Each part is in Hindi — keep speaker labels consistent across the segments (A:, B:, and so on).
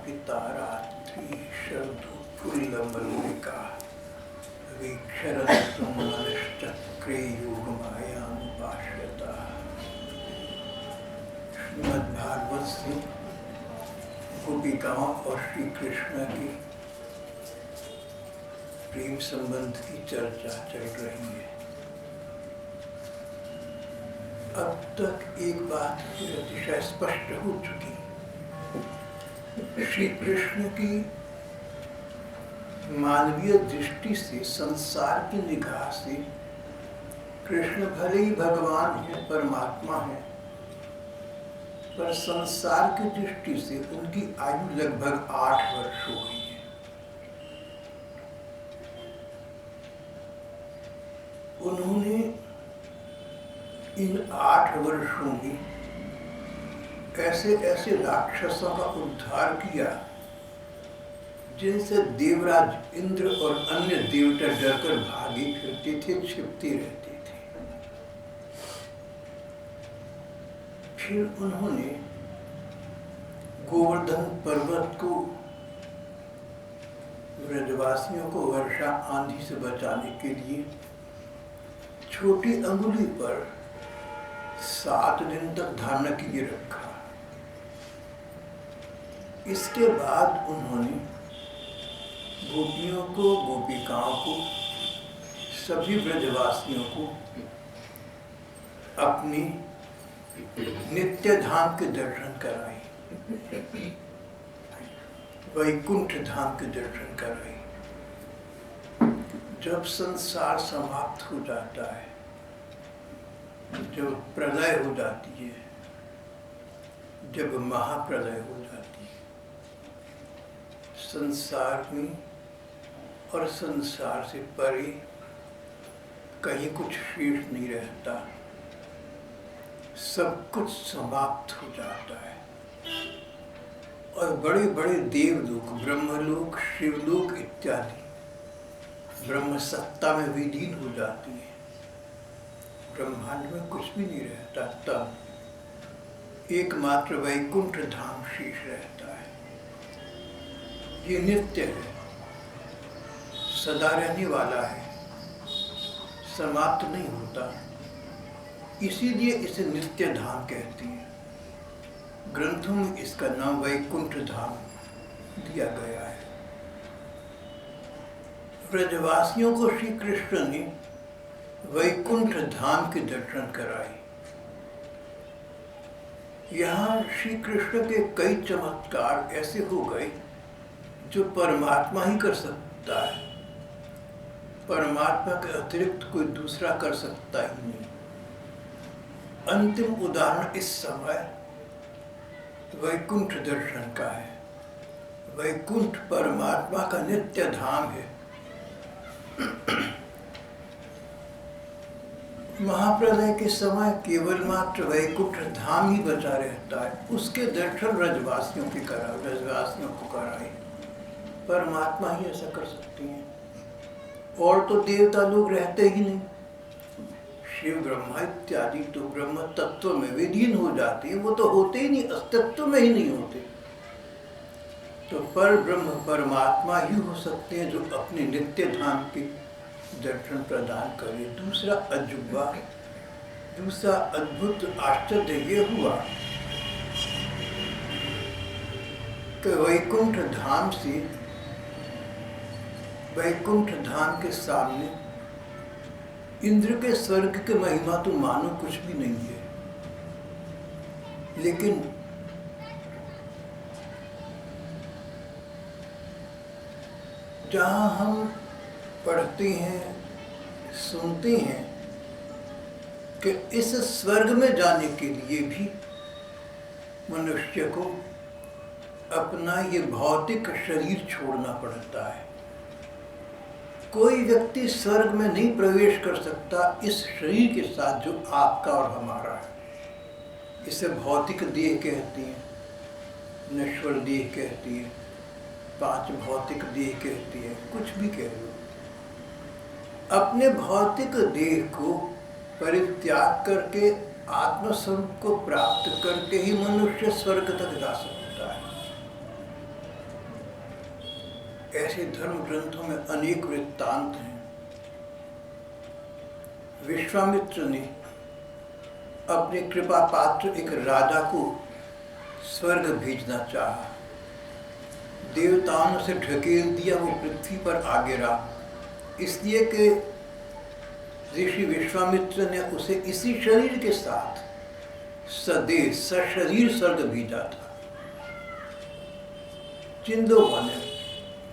A: पिता रात्रि शरदुत्फुल्लमल्लिका वीक्षरस्तुमनश्चक्रे योगमायानुपाश्यता। श्रीमद्भागवत से गोपिकाओं और श्री कृष्ण की प्रेम संबंध की चर्चा चल रही है। अब तक एक बात अतिशय स्पष्ट हो चुकी। श्री कृष्ण की मानवीय दृष्टि से, संसार की निगाह से कृष्ण भले ही भगवान है, परमात्मा है, पर संसार की दृष्टि से उनकी आयु लगभग 8 वर्ष हो गई है। उन्होंने इन 8 वर्षों में ऐसे ऐसे राक्षसों का उद्धार किया जिनसे देवराज इंद्र और अन्य देवता डरकर भागे फिरते थे, छिपते रहते थे। फिर उन्होंने गोवर्धन पर्वत को ब्रजवासियों को वर्षा आंधी से बचाने के लिए छोटी अंगुली पर 7 दिन तक धारण किए रखा। इसके बाद उन्होंने गोपियों को, गोपिकाओं को, सभी ब्रजवासियों को अपनी नित्य धाम के दर्शन कराए, वैकुंठ धाम के दर्शन कराए। जब संसार समाप्त हो जाता है, जब प्रलय हो जाती है, जब महाप्रलय हो जाती है, संसार में और संसार से परे कहीं कुछ शेष नहीं रहता, सब कुछ समाप्त हो जाता है और बड़े बड़े देवलोक, ब्रह्मलोक, शिवलोक इत्यादि ब्रह्म सत्ता में विलीन हो जाती है। ब्रह्मांड में कुछ भी नहीं रहता, तब एकमात्र वैकुंठ धाम शेष रहता है। ये नित्य है, सदा रहने वाला है, समाप्त नहीं होता, इसीलिए इसे नित्य धाम कहते हैं। ग्रंथों में इसका नाम वैकुंठ धाम दिया गया है। ब्रजवासियों को श्री कृष्ण ने वैकुंठ धाम के दर्शन कराए। यहाँ श्री कृष्ण के कई चमत्कार ऐसे हो गए जो परमात्मा ही कर सकता है, परमात्मा के अतिरिक्त कोई दूसरा कर सकता ही नहीं। अंतिम उदाहरण इस समय वैकुंठ दर्शन का है। वैकुंठ परमात्मा का नित्य धाम है। महाप्रलय के समय केवल मात्र वैकुंठ धाम ही बचा रहता है। उसके दर्शन ब्रजवासियों के कराए, ब्रजवासियों को कराए। परमात्मा ही ऐसा कर सकते हैं, और तो देवता लोग रहते ही नहीं। शिव ब्रह्मा इत्यादि तो ब्रह्म तत्व में विलीन हो जाते हैं, वो तो होते ही नहीं, अस्तित्व में ही नहीं होते। तो पर ब्रह्म परमात्मा ही हो सकते हैं जो अपने नित्य धाम के दर्शन प्रदान करे। दूसरा अजूबा, दूसरा अद्भुत आश्चर्य ये हुआ कि वैकुंठ धाम से, वैकुंठ धाम के सामने इंद्र के स्वर्ग के महिमा तो मानो कुछ भी नहीं है। लेकिन जहाँ हम पढ़ते हैं, सुनते हैं कि इस स्वर्ग में जाने के लिए भी मनुष्य को अपना ये भौतिक शरीर छोड़ना पड़ता है। कोई व्यक्ति स्वर्ग में नहीं प्रवेश कर सकता इस शरीर के साथ जो आपका और हमारा है। इसे भौतिक देह कहते हैं, नश्वर देह कहती है, 5 भौतिक देह कहती है, कुछ भी कह लो। अपने भौतिक देह को परित्याग करके आत्मस्वरूप को प्राप्त करके ही मनुष्य स्वर्ग तक जा सकता है। ऐसे धर्म ग्रंथों में अनेक वृत्तांत हैं। विश्वामित्र ने अपने कृपा पात्र एक राजा को स्वर्ग भेजना चाहा। देवताओं ने उसे ढकेल दिया, वो पृथ्वी पर आ गिरा, इसलिए कि ऋषि विश्वामित्र ने उसे इसी शरीर के साथ सदेह सशरीर स्वर्ग भेजा था। जिन लोगों ने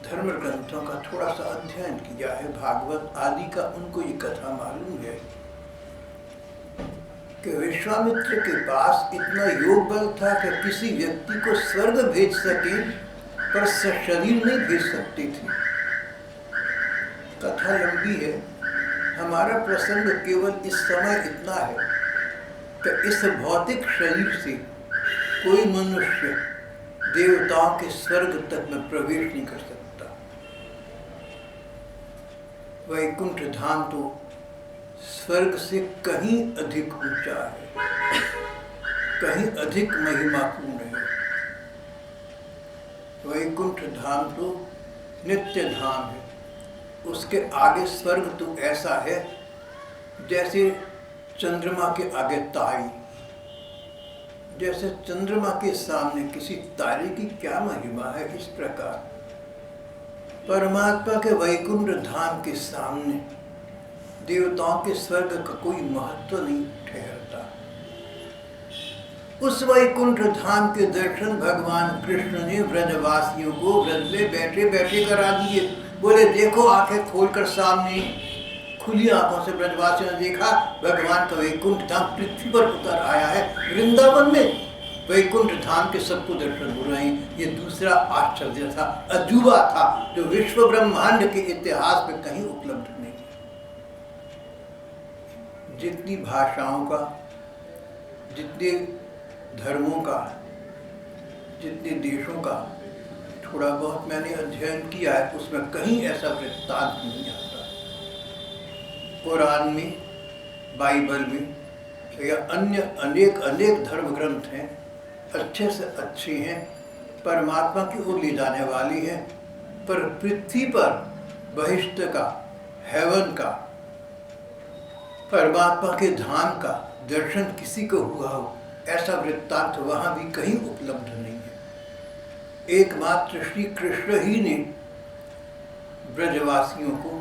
A: धर्म ग्रंथों का थोड़ा सा अध्ययन किया है, भागवत आदि का, उनको ये कथा मालूम है कि विश्वामित्र के पास इतना योग बल था कि किसी व्यक्ति को स्वर्ग भेज सके, पर सशरीर नहीं भेज सकते थे। कथा लंबी है, हमारा प्रसंग केवल इस समय इतना है कि इस भौतिक शरीर से कोई मनुष्य देवताओं के स्वर्ग तक में प्रवेश नहीं कर सकता। वैकुंठ धाम तो स्वर्ग से कहीं अधिक ऊंचा है, कहीं अधिक महिमापूर्ण है। वैकुंठ धाम तो नित्य धाम है, उसके आगे स्वर्ग तो ऐसा है जैसे चंद्रमा के आगे तारे, जैसे चंद्रमा के सामने किसी तारे की क्या महिमा है, इस प्रकार परमात्मा के वैकुंठ धाम के सामने देवताओं के स्वर्ग का कोई महत्व नहीं ठहरता। उस वैकुंठ धाम के दर्शन भगवान कृष्ण ने ब्रजवासियों को ब्रज में बैठे बैठे करा दिए। बोले देखो, आंखें खोलकर सामने खुली आंखों से ब्रजवासियों ने देखा भगवान का वैकुंठ धाम पृथ्वी पर उतर आया है। वृंदावन में वैकुंठ धाम के सबको दर्शन हो रहे हैं। ये दूसरा आश्चर्य था, अजूबा था, जो विश्व ब्रह्मांड के इतिहास में कहीं उपलब्ध नहीं। जितनी भाषाओं का, जितने धर्मों का, जितने देशों का थोड़ा बहुत मैंने अध्ययन किया है, उसमें कहीं ऐसा वृत्तांत नहीं आता। कुरान में, बाइबल में या अन्य अनेक धर्म ग्रंथ हैं, अच्छे से अच्छे हैं, परमात्मा की ओर ले जाने वाली हैं, पर पृथ्वी पर बहिष्ठ का, हेवन का, परमात्मा के धाम का दर्शन किसी को हुआ हो, ऐसा वृत्तांत वहाँ भी कहीं उपलब्ध नहीं है। एकमात्र श्री कृष्ण ही ने ब्रजवासियों को,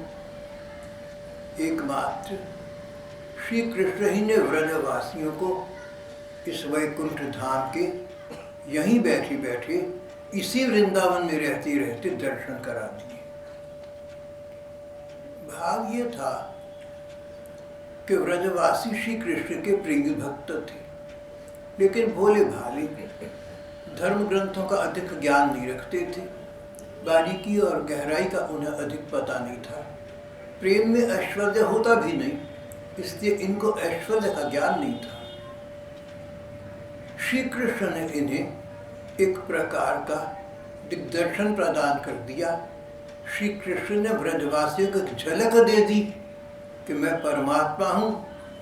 A: एकमात्र श्री कृष्ण ही ने ब्रजवासियों को इस वैकुंठ धाम के यहीं बैठे बैठे, इसी वृंदावन में रहते रहते दर्शन करा दिए। भाव ये था कि ब्रजवासी श्री कृष्ण के प्रेमी भक्त थे, लेकिन भोले भाले धर्म ग्रंथों का अधिक ज्ञान नहीं रखते थे, बारीकी और गहराई का उन्हें अधिक पता नहीं था। प्रेम में ऐश्वर्य होता भी नहीं, इसलिए इनको ऐश्वर्य का ज्ञान नहीं था। श्री कृष्ण ने इन्हें एक प्रकार का दिग्दर्शन प्रदान कर दिया। श्री कृष्ण ने ब्रजवासियों को झलक दे दी कि मैं परमात्मा हूँ,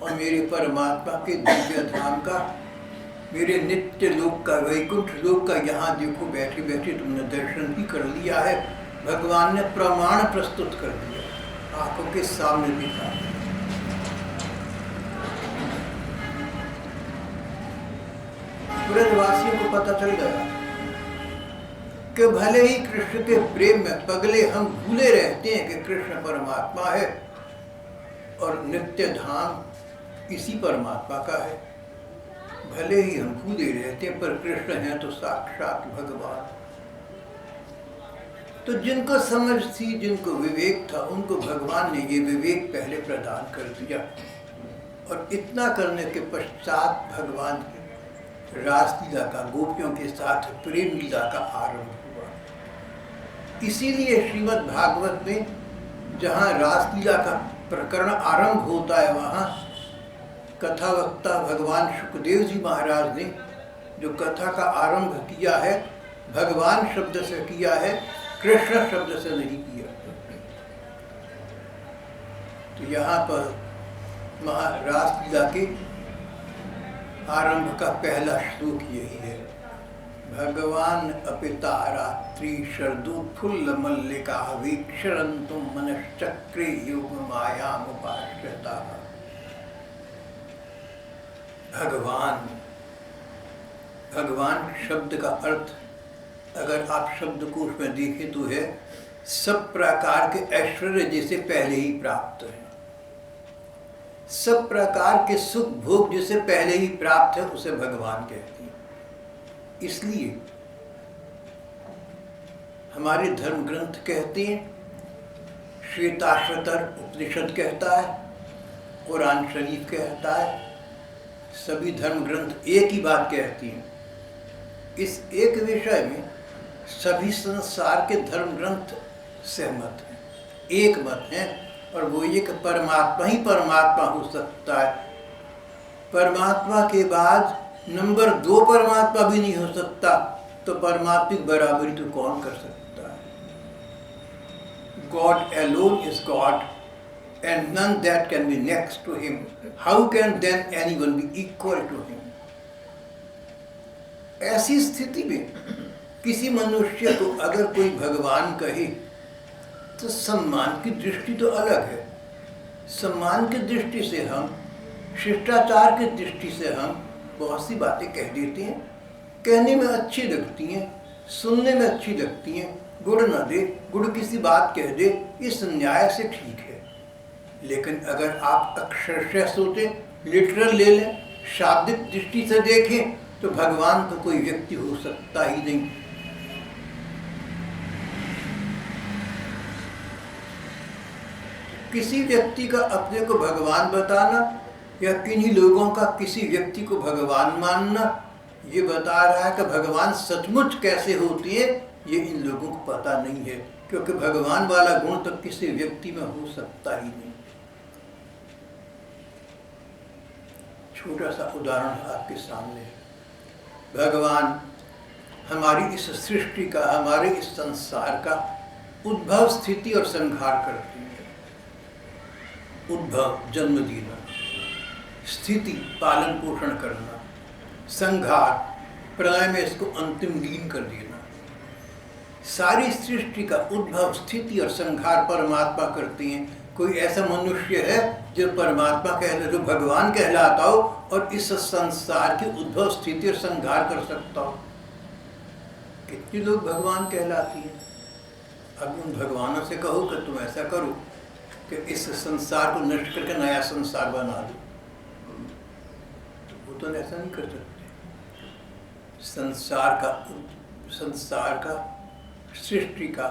A: और मेरे परमात्मा के दिव्य धाम का, मेरे नित्य लोक का, वैकुंठ लोक का यहाँ देखो बैठे बैठे तुमने दर्शन भी कर लिया है। भगवान ने प्रमाण प्रस्तुत कर दिया, आंखों के सामने दिखा। ब्रजवासियों को पता चल गया कि भले ही कृष्ण के प्रेम में पगले हम भूले रहते हैं कि कृष्ण परमात्मा है और नित्य धाम इसी परमात्मा का है, भले ही हम भूले रहते हैं, पर कृष्ण हैं तो साक्षात भगवान। तो जिनको समझ थी, जिनको विवेक था, उनको भगवान ने ये विवेक पहले प्रदान कर दिया, और इतना करने के पश्चात भगवान की रासलीला का, गोपियों के साथ प्रेम लीला का आरंभ हुआ। इसीलिए श्रीमद् भागवत में जहाँ रासलीला का प्रकरण आरंभ होता है, वहाँ कथावक्ता भगवान सुखदेव जी महाराज ने जो कथा का आरंभ किया है, भगवान शब्द से किया है, कृष्ण शब्द से नहीं किया। तो यहाँ पर रासलीला के आरंभ का पहला श्लोक यही है। भगवान अपिता रात्रि शरदुत्फुल्ल मल्लिका वीक्षरन्तुं मनश्चक्रे योग मायामुपाश्रिता। भगवान, भगवान शब्द का अर्थ अगर आप शब्दकोश में देखें तो है सब प्रकार के ऐश्वर्य जैसे पहले ही प्राप्त है, सब प्रकार के सुख भोग जिसे पहले ही प्राप्त है उसे भगवान कहते हैं। इसलिए हमारे धर्म ग्रंथ कहते हैं, श्वेताश्वतर उपनिषद कहता है, कुरान शरीफ कहता है, सभी धर्म ग्रंथ एक ही बात कहती हैं। इस एक विषय में सभी संसार के धर्म ग्रंथ सहमत हैं, एक मत हैं, और वो ये कि परमात्मा ही परमात्मा हो सकता है। परमात्मा के बाद नंबर 2 परमात्मा भी नहीं हो सकता, तो परमात्मिक बराबरी तो कौन कर सकता है? God alone is God and none that can be next to him. How can then anyone be equal to him? ऐसी स्थिति में किसी मनुष्य को अगर कोई भगवान कहे तो सम्मान की दृष्टि तो अलग है। सम्मान की दृष्टि से हम, शिष्टाचार की दृष्टि से हम बहुत सी बातें कह देते हैं, कहने में अच्छी लगती हैं, सुनने में अच्छी लगती हैं। गुड़ न दे, गुड़ किसी बात कह दे, इस न्याय से ठीक है। लेकिन अगर आप अक्षरशः सोचें, लिटरल ले लें, शाब्दिक दृष्टि से देखें, तो भगवान तो कोई व्यक्ति हो सकता ही नहीं। किसी व्यक्ति का अपने को भगवान बताना या किन्हीं लोगों का किसी व्यक्ति को भगवान मानना, ये बता रहा है कि भगवान सचमुच कैसे होती है, ये इन लोगों को पता नहीं है, क्योंकि भगवान वाला गुण तो किसी व्यक्ति में हो सकता ही नहीं। छोटा सा उदाहरण आपके सामने है। भगवान हमारी इस सृष्टि का, हमारे इस संसार का उद्भव, स्थिति और संहार करती है। उद्भव जन्म देना, स्थिति पालन पोषण करना, संहार प्रलय में इसको अंतिम लीन कर देना। सारी सृष्टि का उद्भव, स्थिति और संहार परमात्मा करते हैं। कोई ऐसा मनुष्य है जो परमात्मा कहला, जो भगवान कहलाता हो और इस संसार की उद्भव, स्थिति और संहार कर सकता हो? कितने लोग भगवान कहलाती हैं। अब उन भगवानों से कहो कि तुम ऐसा करो कि इस संसार को नष्ट करके नया संसार बना दो, तो वो तो ऐसा नहीं कर सकते। संसार का, सृष्टि का,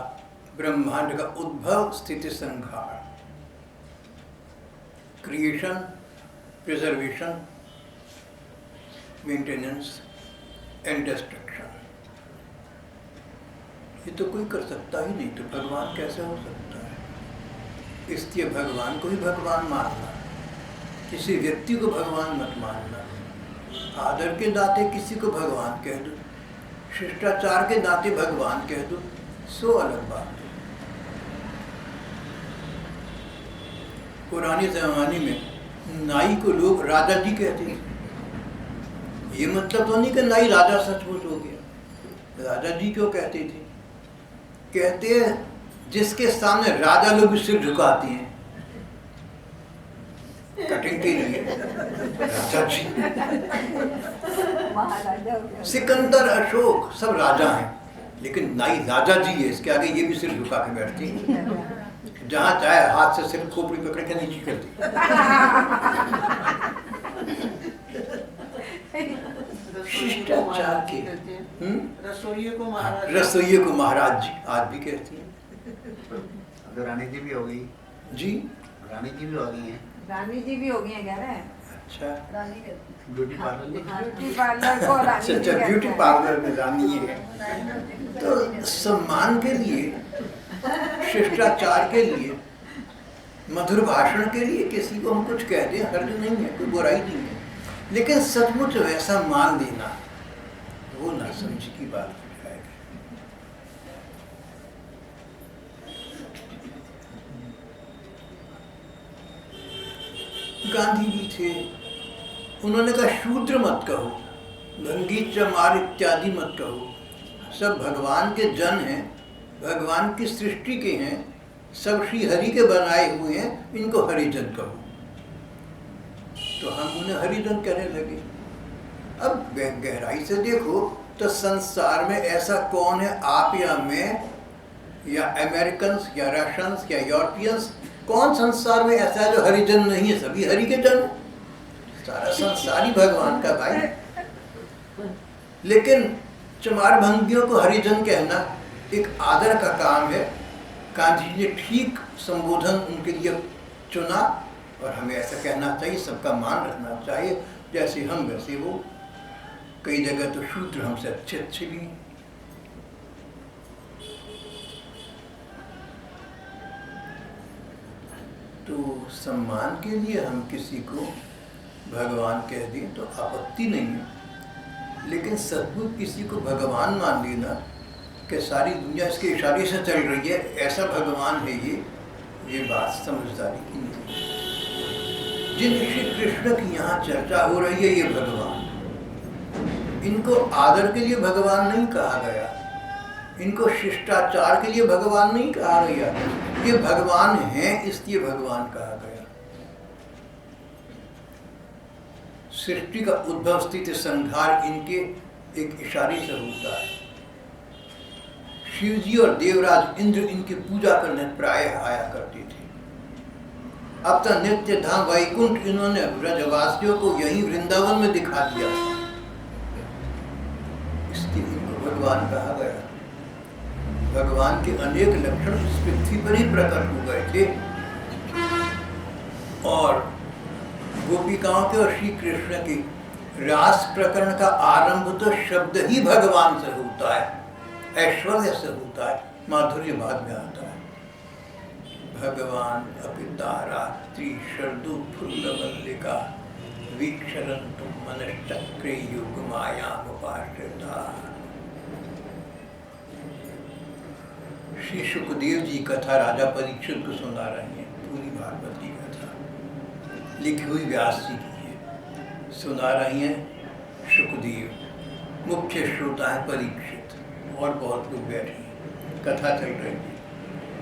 A: ब्रह्मांड का उद्भव, स्थिति, संहार, creation, preservation, maintenance and destruction, ये तो कोई कर सकता ही नहीं, तो भगवान कैसे हो सकता है? इसलिए भगवान को ही भगवान मानना, किसी व्यक्ति को भगवान मत मानना। आदर के नाते किसी को भगवान कह दो, शिष्टाचार के नाते भगवान कह दो, सो अलग बात है। पुराने जमाने में नाई को लोग राजा जी कहते थे। ये मतलब तो नहीं कि नाई राजा सचमुच हो गया। राजा जी क्यों कहते थे? कहते हैं जिसके सामने राजा लोग सिर झुकाते हैं कटिंग के लिए, राजा जी। सिकंदर, अशोक सब राजा हैं, लेकिन नाई राजा जी है, इसके आगे ये भी सिर झुका के बैठती है। जहाँ चाहे हाथ से सिर खोपड़ी पकड़ के नीचे करती। शिष्टाचार के रसोइये को महाराज जी आज भी कहती हैं।
B: तो रानी जी भी हो गई
A: जी,
B: रानी जी भी हो गई हैं।
C: रानी जी भी हो गई हैं, कह रहे हैं।
A: अच्छा,
C: रानी
B: ब्यूटी पार्लर
C: ब्यूटी पार्लर को रानी जी
A: अच्छा, ब्यूटी पार्लर में रानी है। तो सम्मान के लिए, शिष्टाचार के लिए, मधुर भाषण के लिए किसी को हम कुछ कह दें, हर्ज नहीं है, कोई बुराई नहीं है। लेकिन सचमुच वैसा मान लेना, वो ना समझ की बात हो जाएगी। गांधी जी थे, उन्होंने कहा शूद्र मत कहो, भंगी चमार इत्यादि मत कहो, सब भगवान के जन हैं, भगवान की सृष्टि के हैं, सब श्री हरि के बनाए हुए हैं, इनको हरिजन कहो। तो हम उन्हें हरिजन कहने लगे। अब गहराई से देखो तो संसार में ऐसा कौन है, आप या मैं या अमेरिकन्स या रशियंस या यूरोपियंस, कौन संसार में ऐसा है जो हरिजन नहीं है? सभी हरि के जन, सारा संसार ही भगवान का भाई। लेकिन चमार भंगियों को हरिजन कहना एक आदर का काम है। गांधी जी ने ठीक संबोधन उनके लिए चुना और हमें ऐसा कहना चाहिए, सबका मान रखना चाहिए, जैसे हम वैसे वो। कई जगह तो शूद्र हमसे अच्छे अच्छे भी हैं। तो सम्मान के लिए हम किसी को भगवान कह दें तो आपत्ति नहीं है, लेकिन सचमुच किसी को भगवान मान लेना कि सारी दुनिया इसके इशारे से चल रही है, ऐसा भगवान है ये बात समझदारी की नहीं। जिन श्री कृष्ण की यहाँ चर्चा हो रही है, ये भगवान, इनको आदर के लिए भगवान नहीं कहा गया, इनको शिष्टाचार के लिए भगवान नहीं कहा गया, ये भगवान हैं इसलिए भगवान कहा गया। सृष्टि का उद्भव स्थिति संहार इनके एक इशारे से होता है। शिवजी और देवराज इंद्र इनकी पूजा करने प्रायः आया करते थे। अब तो नित्य धाम वैकुंठ इन्होंने ब्रजवासियों को यही वृंदावन में दिखा दिया, इसलिए इनको भगवान कहा गया। भगवान के अनेक लक्षण इस पृथ्वी पर ही प्रकट हो गए थे और गोपिकाओं के और श्री कृष्ण की रास प्रकरण का आरंभ तो शब्द ही भगवान से होता है, ऐश्वर्य से होता है, माधुर्य बाद में आता है। भगवान अपिता रात्रि शरदु फुल्ल मल्लिका वीक्षरन्तु मनश्चक्रे युग मायाम उपाश्रिता। श्री सुखदेव जी कथा राजा परीक्षित को सुना रही है, पूरी भागवत की कथा लिखी हुई व्यास जी की है, सुना रही हैं सुखदेव, मुख्य श्रोता है परीक्षित और बहुत लोग बैठे हैं, कथा चल रही है।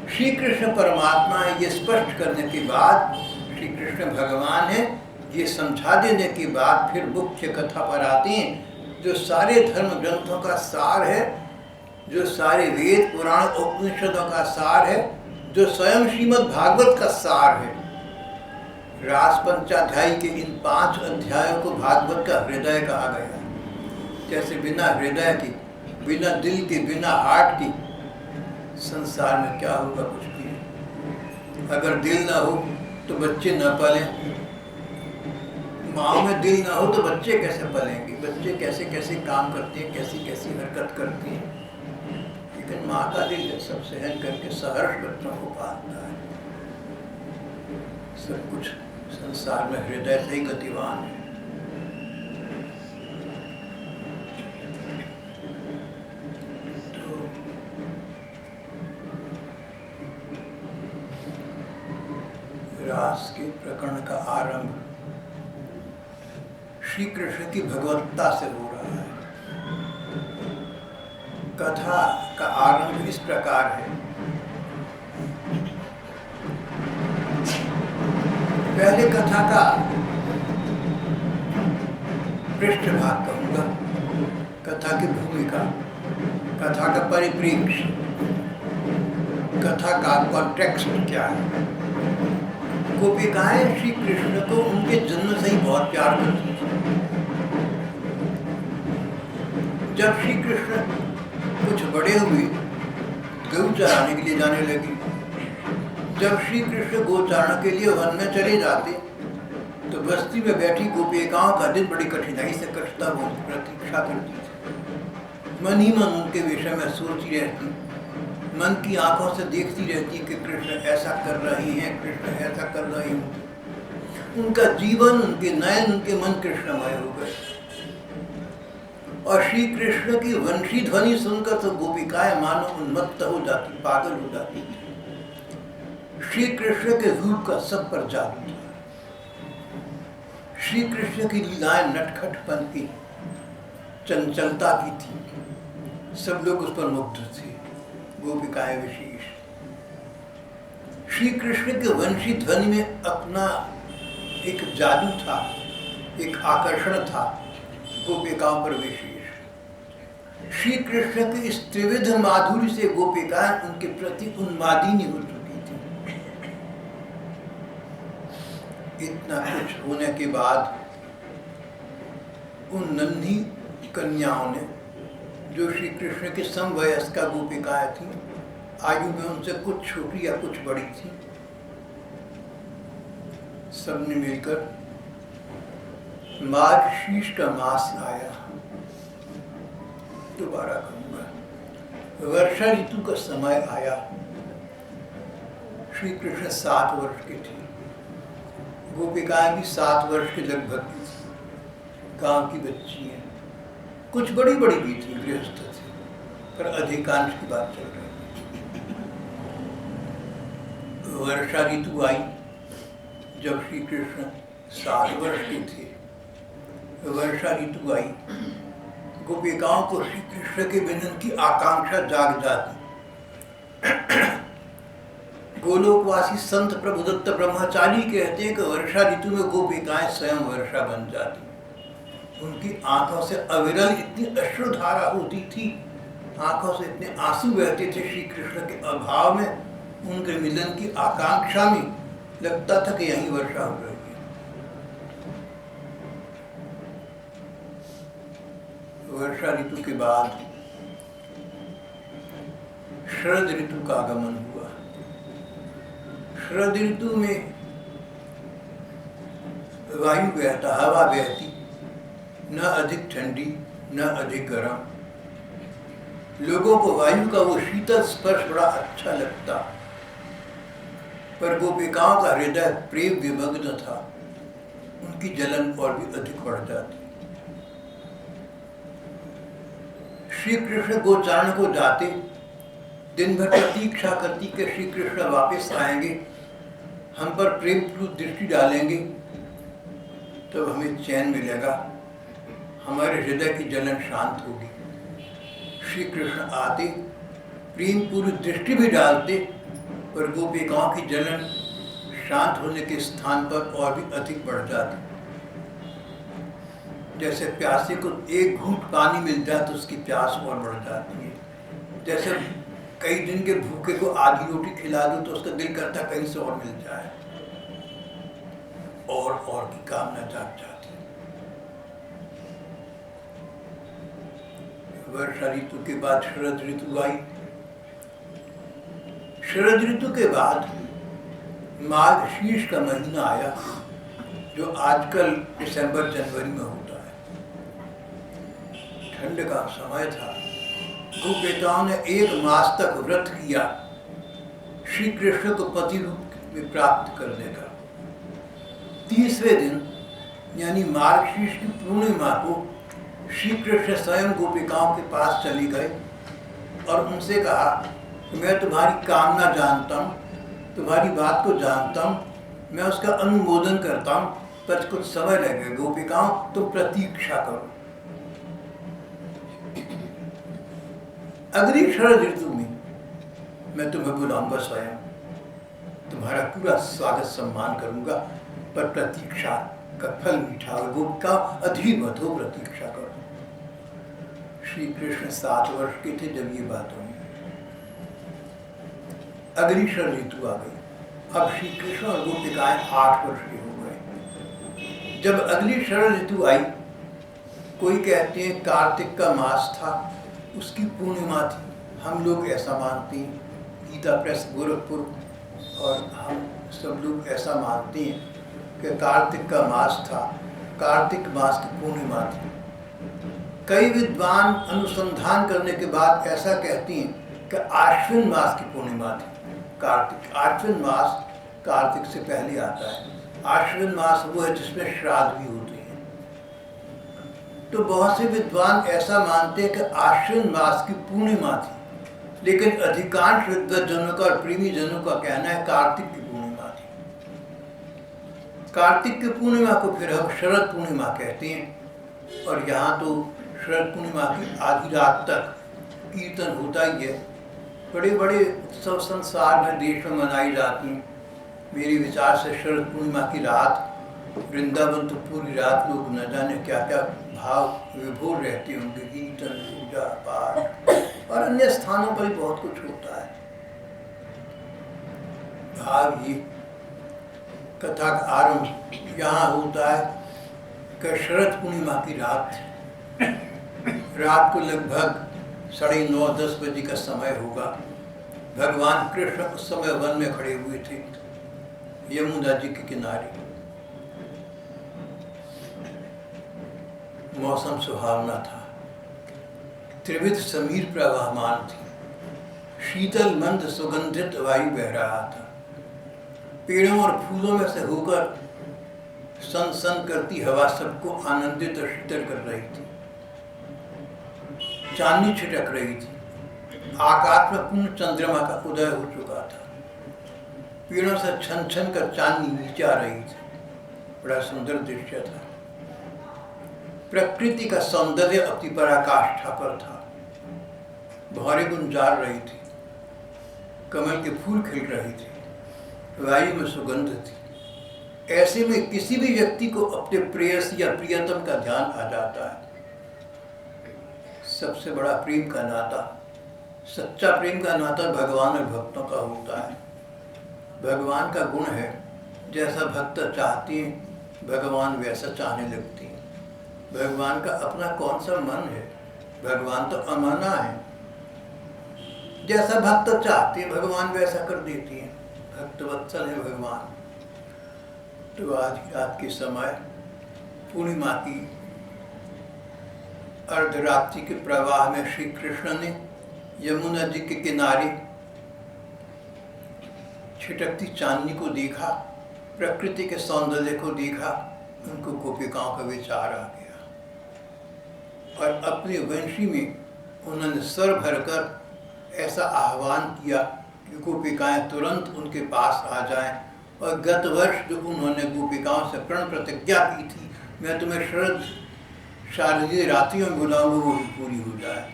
A: श्री कृष्ण परमात्मा है ये स्पष्ट करने के बाद, श्री कृष्ण भगवान है ये समझा देने के बाद फिर मुख्य कथा पर आते हैं, जो सारे धर्म ग्रंथों का सार है, जो सारे वेद पुराण उपनिषदों का सार है, जो स्वयं श्रीमद् भागवत का सार है। रास पंचाध्यायी के इन 5 अध्यायों को भागवत का हृदय कहा गया। जैसे बिना हृदय की, बिना दिल के, बिना हार्ट की संसार में क्या होगा, कुछ भी। अगर दिल ना हो तो बच्चे न पलें, माँ में दिल ना हो तो बच्चे कैसे पलेंगे, बच्चे कैसे कैसे काम करते हैं, कैसी कैसी हरकत करते हैं। लेकिन माँ का दिल सब सहन करके सहर्ष बच्चों को पालता है। सब कुछ संसार में हृदय से ही गतिवान है। रास के प्रकरण का आरंभ श्री कृष्ण की भगवत्ता से हो रहा है। कथा का आरंभ इस प्रकार है। पहले कथा का पृष्ठभाग कहूंगा, कथा की भूमिका, कथा का परिप्रेक्ष्य, कथा का कॉन्टेक्स्ट क्या है। गोपिकाएं श्री कृष्ण को उनके जन्म से ही बहुत प्यार करती थी। जब श्री कृष्ण कुछ बड़े हुए, गौ चराने के लिए जाने लगे। जब श्री कृष्ण गोचारण के लिए वन में चले जाते तो बस्ती में बैठी गोपिकाओं का दिन बड़ी कठिनाई से कटता वो प्रतीक्षा करती थी। मन ही मन उनके विषय में सोचती रहती, मन की आंखों से देखती रहती कि कृष्ण ऐसा कर रही हैं, कृष्ण ऐसा कर रही हैं। उनका जीवन, उनके नयन, उनके मन कृष्णमय हो गए। और श्री कृष्ण की वंशी ध्वनि सुनकर तो गोपिकाएं मानो उन्मत्त हो जाती, पागल हो जाती। श्री कृष्ण के रूप का सब पर जादू था। श्री कृष्ण की लीलाएं नटखटपन की, चंचलता की थी, सब लोग उस पर मुग्ध थे, गोपिकाएं विशेष। श्री कृष्ण के वंशी ध्वनि में अपना एक जादू था, एक आकर्षण था, गोपिकाओं पर विशेष। श्री कृष्ण के इस त्रिविध माधुर्य से गोपिकाएं उनके प्रति उन्मादिनी हो चुकी थी। इतना कुछ होने के बाद उन नन्ही कन्याओं ने, जो श्री कृष्ण के समवयस्का गोपिकाएं थी, आयु में उनसे कुछ छोटी या कुछ बड़ी थी, सबने मिलकर मार्गशीर्ष का मास आया, दोबारा कहूंगा, वर्षा ऋतु का समय आया। श्री कृष्ण 7 वर्ष के थे, गोपिकाएं भी 7 वर्ष के लगभग की थी, गांव की बच्ची हैं, कुछ बड़ी बड़ी भी थी, गृहस्थ थे, पर अधिकांश की बात चल रही। वर्षा ऋतु आई जब श्री कृष्ण 7 वर्ष के थे। वर्षा ऋतु आई, गोपिकाओं को श्री कृष्ण के मिलन की आकांक्षा जाग जाती। गोलोकवासी संत प्रभुदत्त ब्रह्मचारी कहते हैं कि वर्षा ऋतु में गोपिकाएं स्वयं वर्षा बन जाती। उनकी आंखों से अविरल इतनी अश्रुधारा होती थी, आंखों से इतने आंसू बहते थे श्री कृष्ण के अभाव में, उनके मिलन की आकांक्षा में, लगता था कि यहीं वर्षा हो रही है। वर्षा ऋतु के बाद शरद ऋतु का आगमन हुआ। शरद ऋतु में वायु बहता, हवा बहती, न अधिक ठंडी न अधिक गर्म। लोगों को वायु का वो शीतल स्पर्श बड़ा अच्छा लगता, पर गोपिकाओं का हृदय प्रेम विमग्न था, उनकी जलन और भी अधिक बढ़ जाती। श्री कृष्ण गोचारण को जाते, दिन भर प्रतीक्षा करती कि श्री कृष्ण वापस आएंगे, हम पर प्रेम पूर्वक दृष्टि डालेंगे, तब हमें चैन मिलेगा, हमारे हृदय की जलन शांत होगी। श्री कृष्ण आते, प्रेम पूर्वक दृष्टि भी डालते, पर गोपिकाओं की जलन शांत होने के स्थान पर और भी अधिक बढ़ जाती। जैसे प्यासे को एक घूंट पानी मिल जाए तो उसकी प्यास और बढ़ जाती है। जैसे कई दिन के भूखे को आधी रोटी खिला दो तो उसका दिल करता कहीं से और मिल जाए, और की कामना जाग जाती है। वर्षा ऋतु के बाद शरद ऋतु आई। शरद ऋतु के बाद मार्गशीर्ष का महीना आया, जो आजकल दिसंबर जनवरी में होता है। ठंड का समय था, गोपिकाओं ने 1 मास तक व्रत किया श्री कृष्ण को पति रूप में प्राप्त करने का। 30वें दिन यानी मार्गशीर्ष की पूर्णिमा को श्री कृष्ण स्वयं गोपिकाओं के पास चले गए और उनसे कहा कि मैं तुम्हारी कामना जानता हूँ, तुम्हारी बात को जानता हूँ, मैं उसका अनुमोदन करता हूँ, पर कुछ समय लगेगा। गोपिकाओं, तुम प्रतीक्षा करो, अगली शरद ऋतु में मैं तुम्हें बुलाऊंगा, स्वयं तुम्हारा पूरा स्वागत सम्मान करूंगा, पर प्रतीक्षा का फल मीठा हो। गोपिकाओं, अधिक मत हो, प्रतीक्षा करो। श्री कृष्ण 7 वर्ष के थे जब ये बात हुई। अगली शरद ऋतु आ गई। अब श्री कृष्ण और गोपिकाएं 8 वर्ष के हो गए। जब अगली शरद ऋतु आई, कोई कहते हैं कार्तिक का मास था, उसकी पूर्णिमा थी, हम लोग ऐसा मानते हैं, गीता प्रेस गोरखपुर और हम सब लोग ऐसा मानते हैं कि कार्तिक का मास था, कार्तिक मास की पूर्णिमा थी। कई विद्वान अनुसंधान करने के बाद ऐसा कहते हैं कि आश्विन मास की पूर्णिमा थी। कार्तिक, आश्विन मास कार्तिक से पहले आता है। आश्विन मास वो है जिसमें श्राद्ध भी होते हैं। तो बहुत से विद्वान ऐसा मानते हैं कि आश्विन मास की पूर्णिमा थी, लेकिन अधिकांश विद्वज्जनों का और प्रेमी जनों का कहना है कार्तिक की पूर्णिमा थी। कार्तिक की पूर्णिमा को फिर हम शरद पूर्णिमा कहते हैं, और यहाँ तो शरद पूर्णिमा की आधी रात तक कीर्तन होता ही है। बड़े बड़े उत्सव संसार में देश में मनाई जाती हैं। मेरे विचार से शरद पूर्णिमा की रात वृंदावन तो पूरी रात लोग न जाने क्या क्या भाव विभोर रहते होंगे, कीर्तन, पूजा पाठ, और अन्य स्थानों पर भी बहुत कुछ होता है। भाव ये कथा का आरंभ यहाँ होता है कि शरद पूर्णिमा की रात को लगभग 9:30-10 बजे का समय होगा। भगवान कृष्ण उस समय वन में खड़े हुए थे, यमुना जी के किनारे। मौसम सुहावना था, त्रिविध समीर प्रवाहमान थी, शीतल मंद सुगंधित वायु बह रहा था। पेड़ों और फूलों में से होकर सन सन करती हवा सबको आनंदित और शीतल कर रही थी। चांदनी छिटक रही थी, आकाश में पूर्ण चंद्रमा का उदय हो चुका था। पेड़ों से छन छन कर चांदनी नीचे आ रही थी। बड़ा सुंदर दृश्य था। प्रकृति का सौंदर्य अपनी पराकाष्ठा पर था। भौरें गुंजार रही थी, कमल के फूल खिल रहे थे, वायु में सुगंध थी। ऐसे में किसी भी व्यक्ति को अपने प्रेयसी या प्रियतम का ध्यान आ जाता है। सबसे बड़ा प्रेम का नाता, सच्चा प्रेम का नाता भगवान और भक्तों का होता है। भगवान का गुण है, जैसा भक्त चाहते हैं भगवान वैसा चाहने लगते हैं। भगवान का अपना कौन सा मन है? भगवान तो अमाना है। जैसा भक्त चाहते हैं भगवान वैसा कर देते हैं। भक्त वत्सल है भगवान। तो आज रात के समय पूर्णिमा की अर्धरात्रि के प्रवाह में श्री कृष्ण ने यमुना जी के किनारे छिटकती चांदनी को देखा, प्रकृति के सौंदर्य को देखा। उनको गोपिकाओं का विचार आ गया और अपनी वंशी में उन्होंने स्वर भरकर ऐसा आह्वान किया कि गोपिकाएं तुरंत उनके पास आ जाएं। और गत वर्ष जो उन्होंने गोपिकाओं से प्रण प्रतिज्ञा की थी, मैं तुम्हें शरद शारदीय रात्रियों में बुलाऊंगा, वो भी पूरी हो जाए।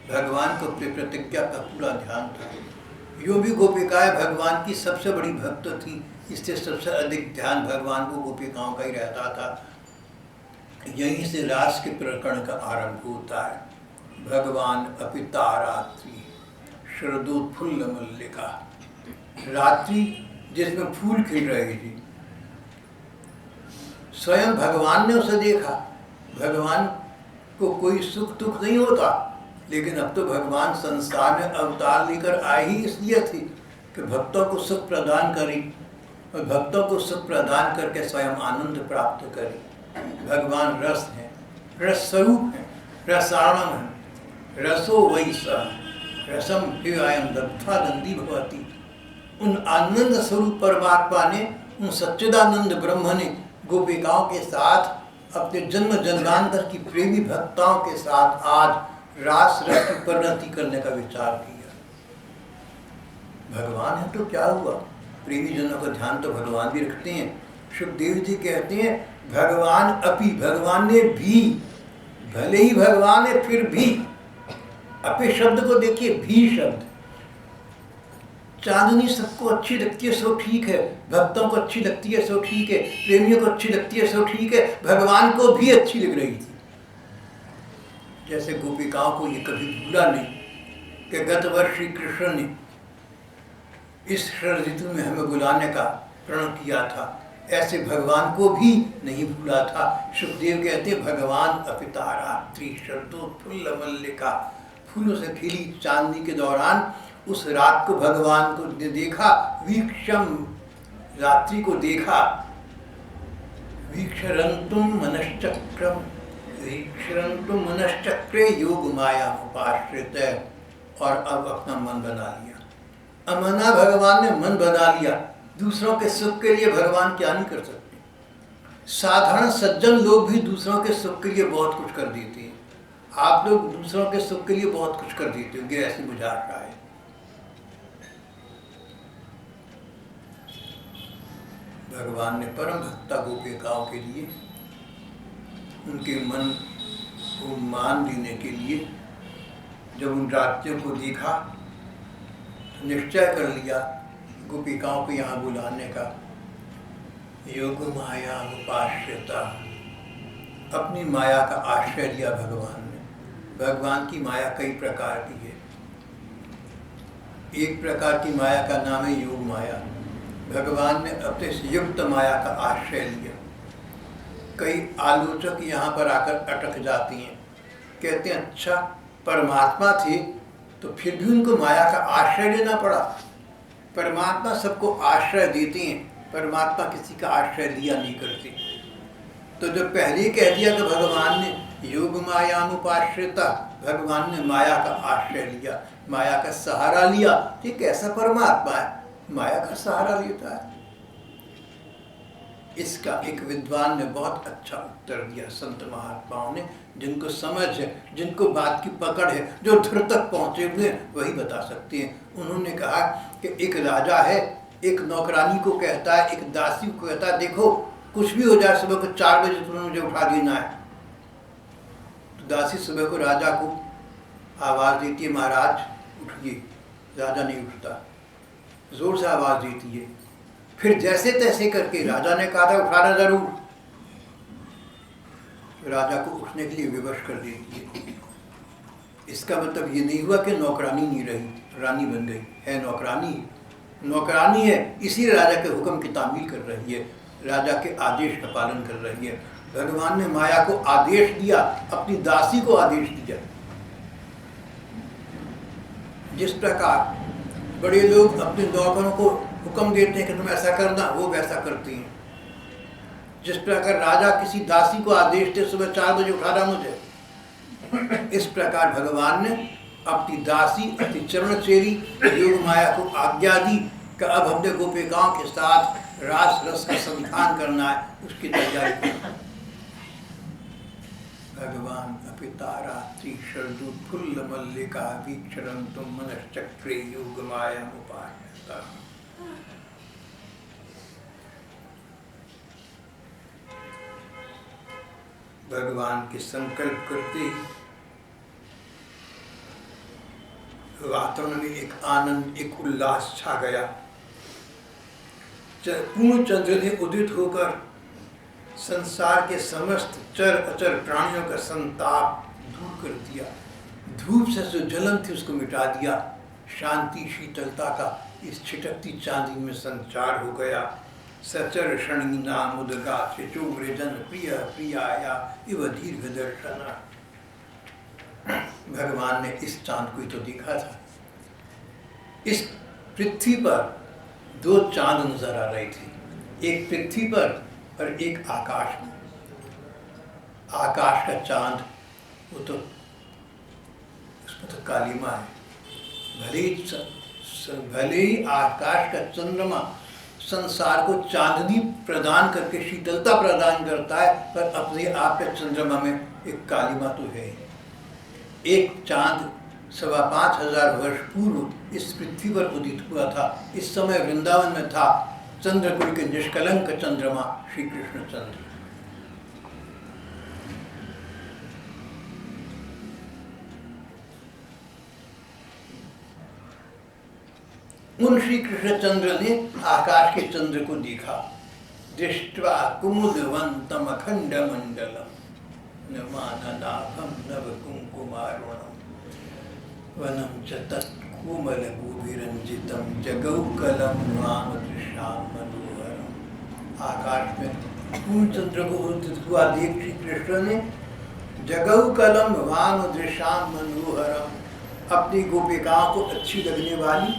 A: भगवान को अपनी प्रतिज्ञा का पूरा ध्यान था। यूँ भी गोपिकाएं भगवान की सबसे बड़ी भक्त थी, इससे सबसे अधिक ध्यान भगवान को गोपिकाओं का ही रहता था। यहीं से रास के प्रकरण का आरंभ होता है। भगवान अपिता रात्रि शरदोत्फुल्ल मल्लिका, रात्रि जिसमें फूल खिल रहे थे। स्वयं भगवान ने उसे देखा। भगवान को कोई सुख दुख नहीं होता, लेकिन अब तो भगवान संसार में अवतार लेकर आए ही इसलिए थे कि भक्तों को सुख प्रदान करें और भक्तों को सुख प्रदान करके स्वयं आनंद प्राप्त करें। भगवान रस है, रस स्वरूप है, रसाणम है। रसो वही स रसम हिवायम दत्था दंदी भवती। उन आनंद स्वरूप परमात्मा ने, उन सच्चिदानंद ब्रह्म ने गोपिकाओं के साथ अपने जन्म जन्मांतर की प्रेमी भक्ताओं के साथ आज रास रस की परिणति करने का विचार किया। भगवान है तो क्या हुआ, प्रेमी जनों का ध्यान तो भगवान भी रखते हैं। सुखदेव जी कहते हैं भगवान अपि, भगवान ने भी, भले ही भगवान है फिर भी। अपि शब्द को देखिए, भी शब्द। चांदनी सबको अच्छी लगती है सो ठीक है, भक्तों को अच्छी लगती है सो ठीक है, प्रेमियों को अच्छी लगती है सो ठीक है, भगवान को भी अच्छी लग रही थी। जैसे गोपिकाओं को ये कभी भूला नहीं कि गत वर्ष श्री कृष्ण ने इस शरद ऋतु में हमें बुलाने का प्रण किया था, ऐसे भगवान को भी नहीं भूला था। सुखदेव कहते हैं भगवान अपिता रात्रि शरदोत्फुल्ल मल्लिका, फूलों से खिली चांदनी के दौरान उस रात को भगवान को देखा। वीक्षम, रात्रि को देखा। वीक्षरंतुम मनश्चक्रम, वीक्षरंतुम मनश्चक्रे योग माया उपाश्रित। और अब अपना मन बना लिया। अमना भगवान ने मन बना लिया। दूसरों के सुख के लिए भगवान क्या नहीं कर सकते। साधारण सज्जन लोग भी दूसरों के सुख के लिए बहुत कुछ कर देते हैं। आप लोग दूसरों के सुख के लिए बहुत कुछ कर देते होंगे, ऐसी मुझे आशा है। भगवान ने परम भक्ता गोपिकाओं के लिए उनके मन को मान देने के लिए जब उन राज्यों को देखा तो निश्चय कर लिया गोपिकाओं को यहाँ बुलाने का। योग माया उपाश्रिता, अपनी माया का आश्रय लिया भगवान ने। भगवान की माया कई प्रकार की है। एक प्रकार की माया का नाम है योग माया। भगवान ने अपने से युक्त माया का आश्रय लिया। कई आलोचक यहाँ पर आकर अटक जाती हैं, कहते हैं अच्छा परमात्मा थे तो फिर भी उनको माया का आश्रय लेना पड़ा। परमात्मा सबको आश्रय देते हैं, परमात्मा किसी का आश्रय लिया नहीं करते। तो जब पहले ही कह दिया कि भगवान ने योग मायानुपाश्रिता, भगवान ने माया का आश्रय लिया, माया का सहारा लिया, ये कैसा परमात्मा है माया का सहारा लेता है। इसका एक विद्वान ने बहुत अच्छा उत्तर दिया। संत महात्माओं ने, जिनको समझ है, जिनको बात की पकड़ है, जो धुर तक पहुंचे हुए हैं, वही बता सकते हैं। उन्होंने कहा कि एक राजा है, एक नौकरानी को कहता है, एक दासी को कहता है, देखो कुछ भी हो जाए सुबह को 4 बजे तुम्हें मुझे उठा देना है। तो दासी सुबह को राजा को आवाज़ देती है, महाराज उठिए। राजा नहीं उठता, जोर से आवाज़ देती है। फिर जैसे तैसे करके राजा ने कहा था उठाना जरूर, राजा को उठने के लिए विवश कर देती है। इसका मतलब ये नहीं हुआ कि नौकरानी नहीं रही, रानी बन गई। है नौकरानी, नौकरानी है, इसी राजा के हुक्म की तामील कर रही है, राजा के आदेश का पालन कर रही है। भगवान ने माया को आदेश दिया, अपनी दासी को आदेश दिया। जिस प्रकार बड़े लोग अपने नौकरों को हुक्म देते हैं कि तुम ऐसा करना, वो वैसा करती हैं। जिस प्रकार राजा किसी दासी को आदेश दे सुबह 4 बजे उठाना मुझे, इस प्रकार भगवान ने अपनी दासी, अपनी चरण चेरी योग माया को आज्ञा दी कि अब हमने गोपिकाओं के साथ रास रस का संधान करना है, उसकी तैयारी करना। भगवान अपिता रात्रि शरदु फुल्ल मल्लिका वीक्षरं तुम मनश्चक्रे योग माया उपाश्रिता। भगवान के संकल्प करते वातावरण में एक आनंद, एक उल्लास छा गया। पूर्ण चंद्र ने उदित होकर संसार के समस्त चर अचर प्राणियों का संताप दूर कर दिया। धूप से जो जलन थी उसको मिटा दिया। शांति शीतलता का इस छिटकती चांदी में संचार हो गया। सचर क्षणिना मुदगा चिचुग्रजन प्रिय प्रियाया इव दीर्घ दर्शना। भगवान ने इस चांद को ही तो देखा था। इस पृथ्वी पर 2 चांद नजर आ रहे थे, एक पृथ्वी पर और एक आकाश में। आकाश का चांद वो तो उसमें तो कालीमा है। भले ही आकाश का चंद्रमा संसार को चांदनी प्रदान करके शीतलता प्रदान करता है, पर अपने आप के चंद्रमा में एक कालीमा तो है। एक चांद 5,500 वर्ष पूर्व इस पृथ्वी पर उदित हुआ था। इस समय वृंदावन में था चंद्रकुल के निष्कलंक चंद्रमा श्री कृष्ण चंद्र। उन श्री कृष्ण चंद्र ने आकाश के चंद्र को देखा। दृष्ट्वा कुमुदवंतम अखंड मंडलम नमाननाभम नव कुंकुमारुणम वनम च तत्कोमल भूभिरंजितम जगौकलम नामदृशाम मनोहरम। आकाश में पूर्ण चंद्र को उदित हुआ देख श्री कृष्ण ने जगौकलम वामदृशाम मनोहरम, अपनी गोपिकाओं को अच्छी लगने वाली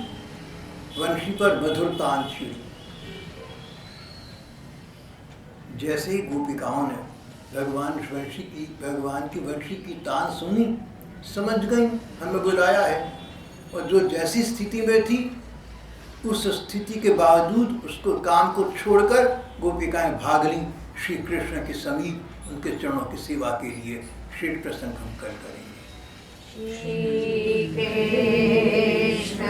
A: वंशी पर मधुर तान छेड़ी। जैसे ही गोपिकाओं ने भगवान की वंशी की तान सुनी, समझ गई हमें बुलाया है। और जो जैसी स्थिति में थी उस स्थिति के बावजूद उसको काम को छोड़कर गोपिकाएं भाग लीं श्री कृष्ण के समीप, उनके चरणों की सेवा के लिए। श्री प्रसंग हम कल करेंगे।
C: श्री कृष्ण